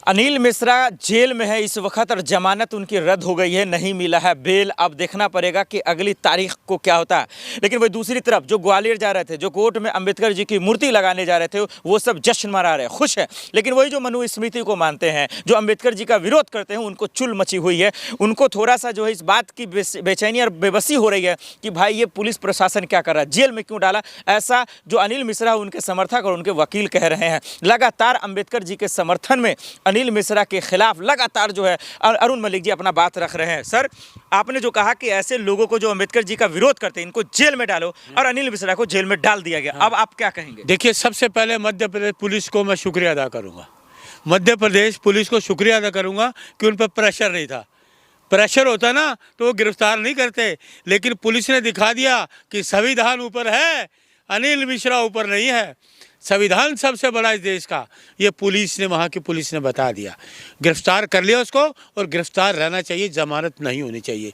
Anil Mishra jail में है इस वक्त और जमानत उनकी रद्द हो गई है, नहीं मिला है बेल। अब देखना पड़ेगा कि अगली तारीख को क्या होता है। लेकिन वही दूसरी तरफ जो ग्वालियर जा रहे थे, जो कोर्ट में अंबेडकर जी की मूर्ति लगाने जा रहे थे, वो सब जश्न मना रहे हैं, खुश है। लेकिन वही जो मनुस्मृति को मानते हैं, जो अंबेडकर जी का विरोध करते हैं, उनको चुल मची हुई है। उनको थोड़ा सा जो है इस बात की बेचैनी और बेबसी हो रही है कि भाई ये पुलिस प्रशासन क्या कर रहा है, जेल में क्यों डाला। ऐसा जो अनिल मिश्रा उनके समर्थक और उनके वकील कह रहे हैं। लगातार अंबेडकर जी के समर्थन में अनिल मिश्रा के खिलाफ लगातार जो है अरुण मलिक जी अपना बात रख रहे हैं। सर, आपने जो कहा कि ऐसे लोगों को जो अंबेडकर जी का विरोध करते हैं, इनको जेल में डालो, और अनिल मिश्रा को जेल में डाल दिया गया। अब आप क्या कहेंगे? देखिए, सबसे पहले मध्य प्रदेश पुलिस को मैं शुक्रिया अदा करूंगा। मध्य प्रदेश पुलिस को शुक्रिया अदा करूंगा कि उन पर प्रेशर नहीं था। प्रेशर होता ना तो वो गिरफ्तार नहीं करते। लेकिन पुलिस ने दिखा दिया कि संविधान ऊपर है, अनिल मिश्रा ऊपर नहीं है। संविधान सबसे बड़ा इस देश का, ये पुलिस ने, वहाँ की पुलिस ने बता दिया। गिरफ्तार कर लिया उसको, और गिरफ्तार रहना चाहिए, जमानत नहीं होनी चाहिए।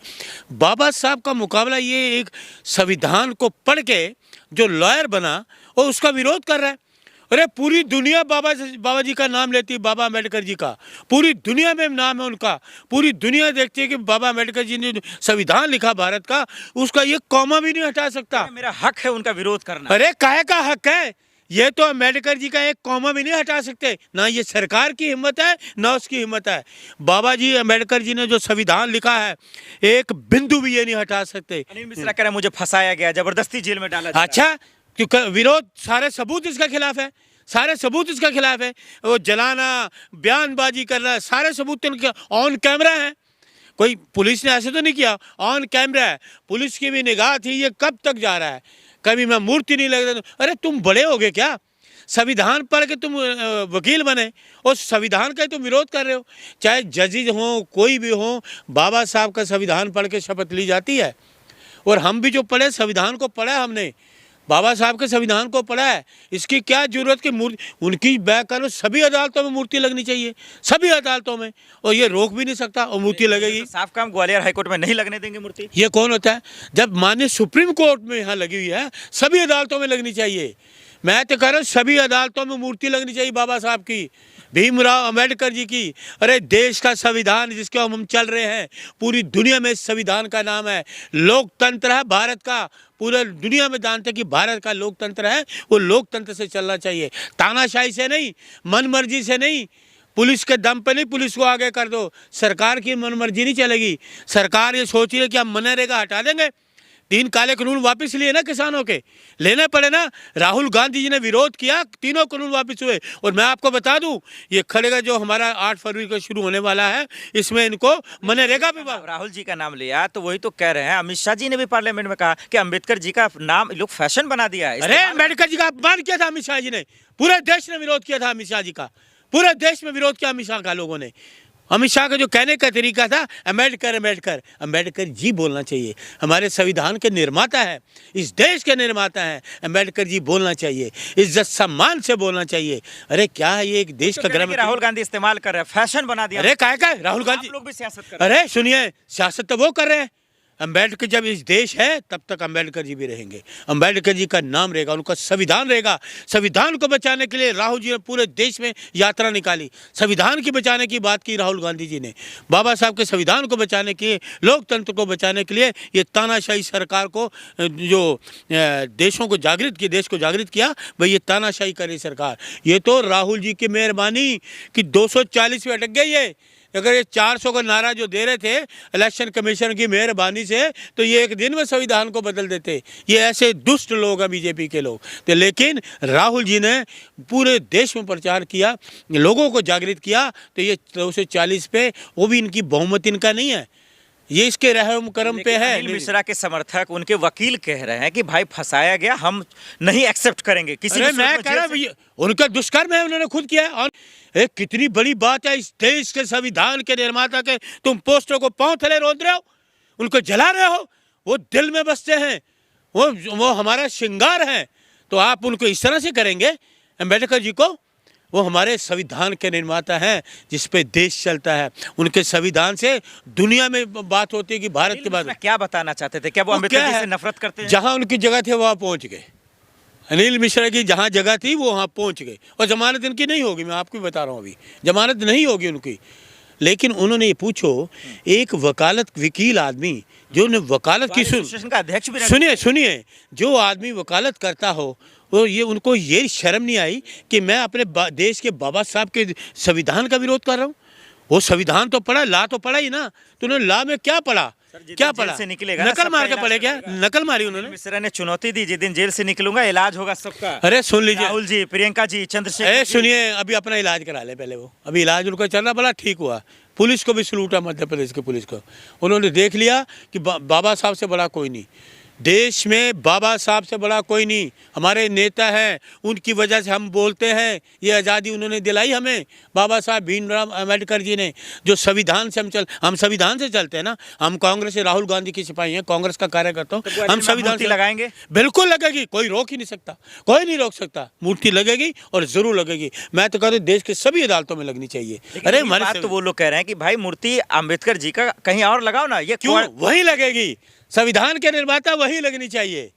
बाबा साहब का मुकाबला ये एक संविधान को पढ़ के जो लॉयर बना और उसका विरोध कर रहा है। अरे पूरी दुनिया बाबा जी का नाम लेती है, बाबा अम्बेडकर जी का। पूरी दुनिया में नाम है उनका। पूरी दुनिया देखती है कि बाबा अम्बेडकर जी ने जो संविधान लिखा भारत का, उसका ये कॉमा भी नहीं हटा सकता। मेरा हक है उनका विरोध करना। अरे काहे का हक है? ये तो अम्बेडकर जी का एक कॉमा भी नहीं हटा सकते। ना ये सरकार की हिम्मत है, ना उसकी हिम्मत है। बाबा जी अम्बेडकर जी ने जो संविधान लिखा है, एक बिंदु भी ये नहीं हटा सकते। अनिल मिश्रा कह रहे हैं मुझे फंसाया गया, जबरदस्ती जेल में डाला। अच्छा, क्योंकि विरोध, सारे सबूत इसका खिलाफ है, सारे सबूत इसका खिलाफ है। वो जलाना, बयानबाजी करना, सारे सबूत इनके ऑन कैमरा है। कोई पुलिस ने ऐसे तो नहीं किया, ऑन कैमरा है। पुलिस की भी निगाह थी, ये कब तक जा रहा है। कभी मैं मूर्ति नहीं लगता। अरे तुम बड़े हो गए क्या? संविधान पढ़ के तुम वकील बने और संविधान का तुम विरोध कर रहे हो। चाहे जजेज हों, कोई भी हो, बाबा साहब का संविधान पढ़ के शपथ ली जाती है। और हम भी जो पढ़े, संविधान को पढ़ा है हमने, बाबा साहब के संविधान को पढ़ा है। इसकी क्या जरूरत कि मूर्ति, उनकी बैक करो, सभी अदालतों में मूर्ति लगनी चाहिए, सभी अदालतों में। और ये रोक भी नहीं सकता, और मूर्ति लगेगी। तो साफ काम ग्वालियर हाईकोर्ट में नहीं लगने देंगे मूर्ति। ये कौन होता है? जब माननीय सुप्रीम कोर्ट में यहाँ लगी हुई है, सभी अदालतों में लगनी चाहिए। मैं तो कह रहा हूँ सभी अदालतों में मूर्ति लगनी चाहिए बाबा साहब की, भीमराव अम्बेडकर जी की। अरे देश का संविधान जिसके हम चल रहे हैं, पूरी दुनिया में इस संविधान का नाम है। लोकतंत्र है भारत का, पूरे दुनिया में जानते हैं कि भारत का लोकतंत्र है। वो लोकतंत्र से चलना चाहिए, तानाशाही से नहीं, मनमर्जी से नहीं। पुलिस के दम पे नहीं पुलिस को आगे कर दो। सरकार की मनमर्जी नहीं चलेगी। सरकार ये सोच रही है कि हम मनरेगा हटा देंगे। 3 काले कानून वापस लिए ना किसानों के, लेने पड़े ना। राहुल गांधी जी ने विरोध किया, तीनों कानून वापस हुए। और मैं आपको बता दूं, ये खड़ेगा जो हमारा 8 फरवरी को शुरू होने वाला है, इसमें इनको मनरेगा भी। राहुल जी का नाम लिया तो वही तो कह रहे हैं। अमित शाह जी ने भी पार्लियामेंट में कहा कि अंबेडकर जी का नाम लोग फैशन बना दिया है। अरे अम्बेडकर जी का अपमान किया था अमित शाह जी ने, पूरे देश ने विरोध किया था अमित शाह जी का, पूरे देश में विरोध किया अमित शाह का लोगों ने। अमित शाह का जो कहने का तरीका था, अम्बेडकर अम्बेडकर, अम्बेडकर जी बोलना चाहिए। हमारे संविधान के निर्माता है, इस देश के निर्माता है, अम्बेडकर जी बोलना चाहिए, इज्जत सम्मान से बोलना चाहिए। अरे क्या है ये, एक देश का गृह मंत्री राहुल गांधी इस्तेमाल कर रहे हैं, फैशन बना दिया। अरे काय का राहुल गांधी लोग भी सियासत कर रहे हैं। अरे सुनिए, सियासत तो वो कर रहे हैं। अम्बेडकर जब इस देश है तब तक अम्बेडकर जी भी रहेंगे। अम्बेडकर जी का नाम रहेगा, उनका संविधान रहेगा। संविधान को बचाने के लिए राहुल जी ने पूरे देश में यात्रा निकाली। संविधान की बचाने की बात की राहुल गांधी जी ने। बाबा साहब के संविधान को बचाने के लिए, लोकतंत्र को बचाने के लिए ये तानाशाही सरकार को, जो देशों को जागृत किया, देश को जागृत किया, भाई ये तानाशाही करे सरकार। ये तो राहुल जी की मेहरबानी कि 240 में अटक गई है। अगर ये 400 का नारा जो दे रहे थे इलेक्शन कमीशन की मेहरबानी से, तो ये एक दिन में संविधान को बदल देते। ये ऐसे दुष्ट लोग हैं बीजेपी के लोग। तो लेकिन राहुल जी ने पूरे देश में प्रचार किया, लोगों को जागृत किया, तो ये 240 पे, वो भी इनकी बहुमत इनका नहीं है, ये इसके रहम करम पे है। अनिल मिश्रा के समर्थक, उनके वकील कह रहे हैं कि भाई फंसाया गया, हम नहीं एक्सेप्ट करेंगे किसी। मैं कह रहा हूं उनका दुष्कर्म है, उन्होंने खुद किया है। और एक कितनी बड़ी बात है, इस देश के संविधान के निर्माता के तुम पोस्टरों को पांव थले रोंद रहे हो, उनको जला रहे हो। वो दिल में बसते हैं, वो हमारा श्रृंगार है। तो आप उनको इस तरह से करेंगे अम्बेडकर जी को? वो हमारे संविधान के निर्माता हैं, जिस पे देश चलता है। उनके संविधान से दुनिया में बात होती है कि भारत के बाद क्या बताना चाहते थे? क्या वो अम्बेडकर जी से नफरत करते हैं? जहां उनकी जगह थे वहां पहुंच गए। अनिल मिश्रा की जहाँ जगह थी वो वहाँ पहुँच गए और जमानत इनकी नहीं होगी, मैं आपको बता रहा हूँ अभी जमानत नहीं होगी उनकी। लेकिन उन्होंने ये पूछो एक वकील आदमी जो ने वकालत की एसोसिएशन का अध्यक्ष भी रह सुनिए जो आदमी वकालत करता हो वो ये उनको ये शर्म नहीं आई कि मैं अपने देश के बाबा साहब के संविधान का विरोध कर रहा हूँ। वो संविधान तो पढ़ा, ला तो पढ़ा ही ना, तो उन्होंने ला में क्या पढ़ा, क्या पढ़ा, से निकलेगा नकल मार के पढ़े क्या, नकल मारी उन्होंने। मिश्रा ने चुनौती दी, जिस दिन जेल से निकलूंगा इलाज होगा सबका। अरे सुन लीजिए राहुल जी, प्रियंका जी, चंद्रशेखर अरे जी। सुनिए अभी अपना इलाज करा ले पहले, वो अभी इलाज उनका चल रहा, बड़ा ठीक हुआ। पुलिस को भी सलूट है, मध्य प्रदेश के पुलिस को, उन्होंने देख लिया कि बाबा साहब से बड़ा कोई नहीं देश में, बाबा साहब से बड़ा कोई नहीं, हमारे नेता हैं, उनकी वजह से हम बोलते हैं। ये आज़ादी उन्होंने दिलाई हमें, बाबा साहब भीमराव अम्बेडकर जी ने, जो संविधान से हम संविधान से चलते हैं ना। हम कांग्रेस से राहुल गांधी की सिपाही हैं, कांग्रेस का कार्यकर्ता हूँ, हम संविधान से लगाएंगे, बिल्कुल लगेगी, कोई रोक ही नहीं सकता, कोई नहीं रोक सकता, मूर्ति लगेगी और जरूर लगेगी। मैं तो कहता हूँ देश के सभी अदालतों में लगनी चाहिए। अरे हमारे तो वो लोग कह रहे हैं कि भाई मूर्ति अम्बेडकर जी का कहीं और लगाओ ना, ये क्यों वही लगेगी, संविधान के निर्माता वही लगनी चाहिए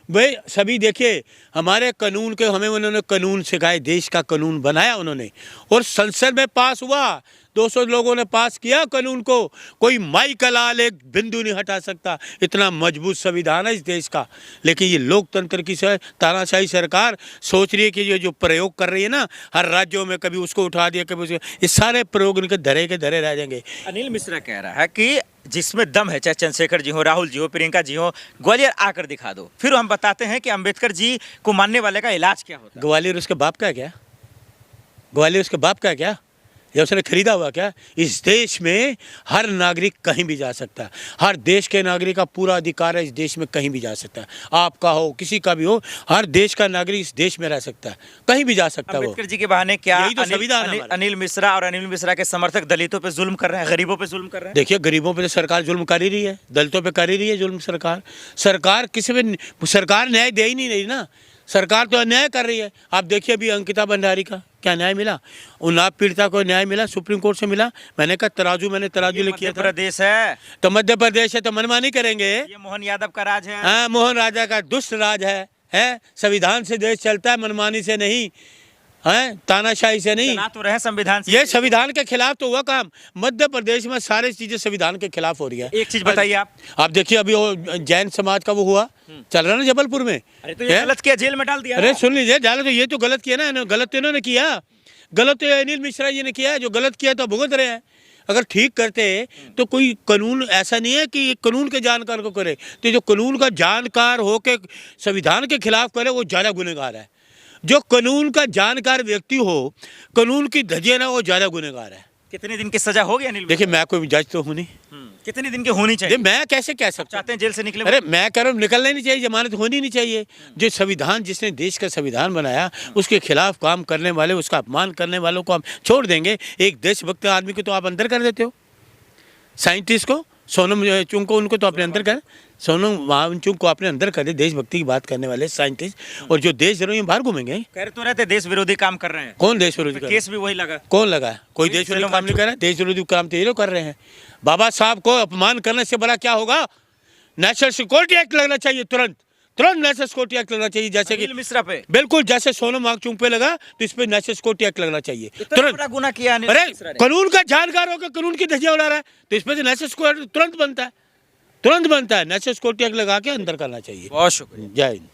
भाई। सभी देखिए हमारे कानून के, हमें उन्होंने कानून सिखाए, देश का कानून बनाया उन्होंने और संसद में पास हुआ, 200 लोगों ने पास किया कानून को, कोई माई का लाल एक बिंदु नहीं हटा सकता, इतना मजबूत संविधान है इस देश का। लेकिन ये लोकतंत्र की तानाशाही सरकार सोच रही है कि ये जो प्रयोग कर रही है ना हर राज्यों में, कभी उसको उठा दिया कभी उसको, ये सारे प्रयोग इनके धरे के धरे रह जाएंगे। अनिल मिश्रा कह रहा है कि जिसमें दम है, चाहे चंद्रशेखर जी हो, राहुल जी हो, प्रियंका जी हो, ग्वालियर आकर दिखा दो, फिर हम बताते हैं कि अंबेडकर जी को मानने वाले का इलाज क्या होता है। ग्वालियर उसके बाप का है क्या? ग्वालियर उसके बाप का है क्या? या उसने खरीदा हुआ क्या? इस देश में हर नागरिक कहीं भी जा सकता है, हर देश के नागरिक का पूरा अधिकार है इस देश में, कहीं भी जा सकता है, आपका हो किसी का भी हो, हर देश का नागरिक इस देश में रह सकता है, कहीं भी जा सकता है। अंबेडकर जी के बहाने क्या तो संविधान है। अनिल मिश्रा और अनिल मिश्रा के समर्थक दलितों पे जुल्म कर रहे हैं, गरीबों पे जुल्म कर रहे हैं। देखिए गरीबों पे तो सरकार जुल्म कर ही रही है, दलितों पे कर ही रही है जुल्म सरकार किसी पे, सरकार न्याय दे ही नहीं रही ना, सरकार तो अन्याय कर रही है। आप देखिए अभी अंकिता भंडारी का क्या न्याय मिला, उन्नाव पीड़िता को न्याय मिला, सुप्रीम कोर्ट से मिला। मैंने कहा मैंने तराजू ले किया था। प्रदेश है तो मध्य प्रदेश है तो मनमानी करेंगे, ये मोहन यादव का राज है। हाँ मोहन राजा का दुष्ट राज है। संविधान से देश चलता है, मनमानी से नहीं है, तानाशाही से नहीं। तो रहे संविधान से, ये संविधान के खिलाफ तो हुआ काम। मध्य प्रदेश में सारी चीजें संविधान के खिलाफ हो रही है। एक चीज बताइए आप देखिए अभी वो जैन समाज का वो हुआ, चल रहा ना जबलपुर में। अरे तो ये गलत किया, जेल में डाल दिया। अरे सुन लीजिए, डाले तो ये तो गलत किया ना, गलत तो इन्होंने किया, गलत तो अनिल मिश्रा जी ने किया, जो गलत किया तो भुगत रहे हैं। अगर ठीक करते तो कोई कानून ऐसा नहीं है कि कानून के जानकार को करे, तो जो कानून का जानकार होके संविधान के खिलाफ करे वो ज़्यादा गुनहगार है। जो कानून का जानकार व्यक्ति हो, कानून की धज्जियां ना, वो ज़्यादा गुनहगार है। कितने दिन की सजा होगी अनिल? देखिए मैं कोई जज तो हूँ नहीं, कितने दिन की होनी चाहिए? मैं कैसे कह सकता? चाहते हैं जेल से निकले? अरे मैं कह रहा हूँ निकलना ही नहीं चाहिए, जमानत होनी नहीं चाहिए। जो संविधान, जिसने देश का संविधान बनाया, उसके खिलाफ काम करने वाले, उसका अपमान करने वालों को हम छोड़ देंगे? एक देशभक्त आदमी को तो आप अंदर कर देते हो, साइंटिस्ट को, सोनम चुंग को, उनको तो अपने अंदर कर, सोनम वांगचुक को अपने अंदर कर दे, देशभक्ति की बात करने वाले साइंटिस्ट, और जो देश विरोधी बाहर घूमेंगे। कह तो रहते देश विरोधी काम कर रहे हैं। कौन देश विरोधी? तो केस भी वही लगा। कौन लगा? कोई देश विरोधी काम नहीं कर रहा है, देश विरोधी काम तो ये लोग कर रहे हैं। बाबा साहब को अपमान करने से बड़ा क्या होगा? नेशनल सिक्योरिटी एक्ट लगना चाहिए, तुरंत नेशनल सिक्योरिटी एक्ट लगना चाहिए। जैसे कि मिश्रा पे बिल्कुल जैसे सोनम वांगचुक पे लगा, तो इस पे नेशनल सिक्योरिटी एक्ट लगना चाहिए तुरंत। बड़ा गुनाह किया अनिल अरे मिश्रा ने। कानून का जानकार होकर कानून की धज्जियां उड़ा रहा है, तो इस पे नेशनल सिक्योरिटी तुरंत बनता है, नेशनल सिक्योरिटी एक्ट लगा के अंदर करना चाहिए। बहुत शुक्रिया। जय हिंद।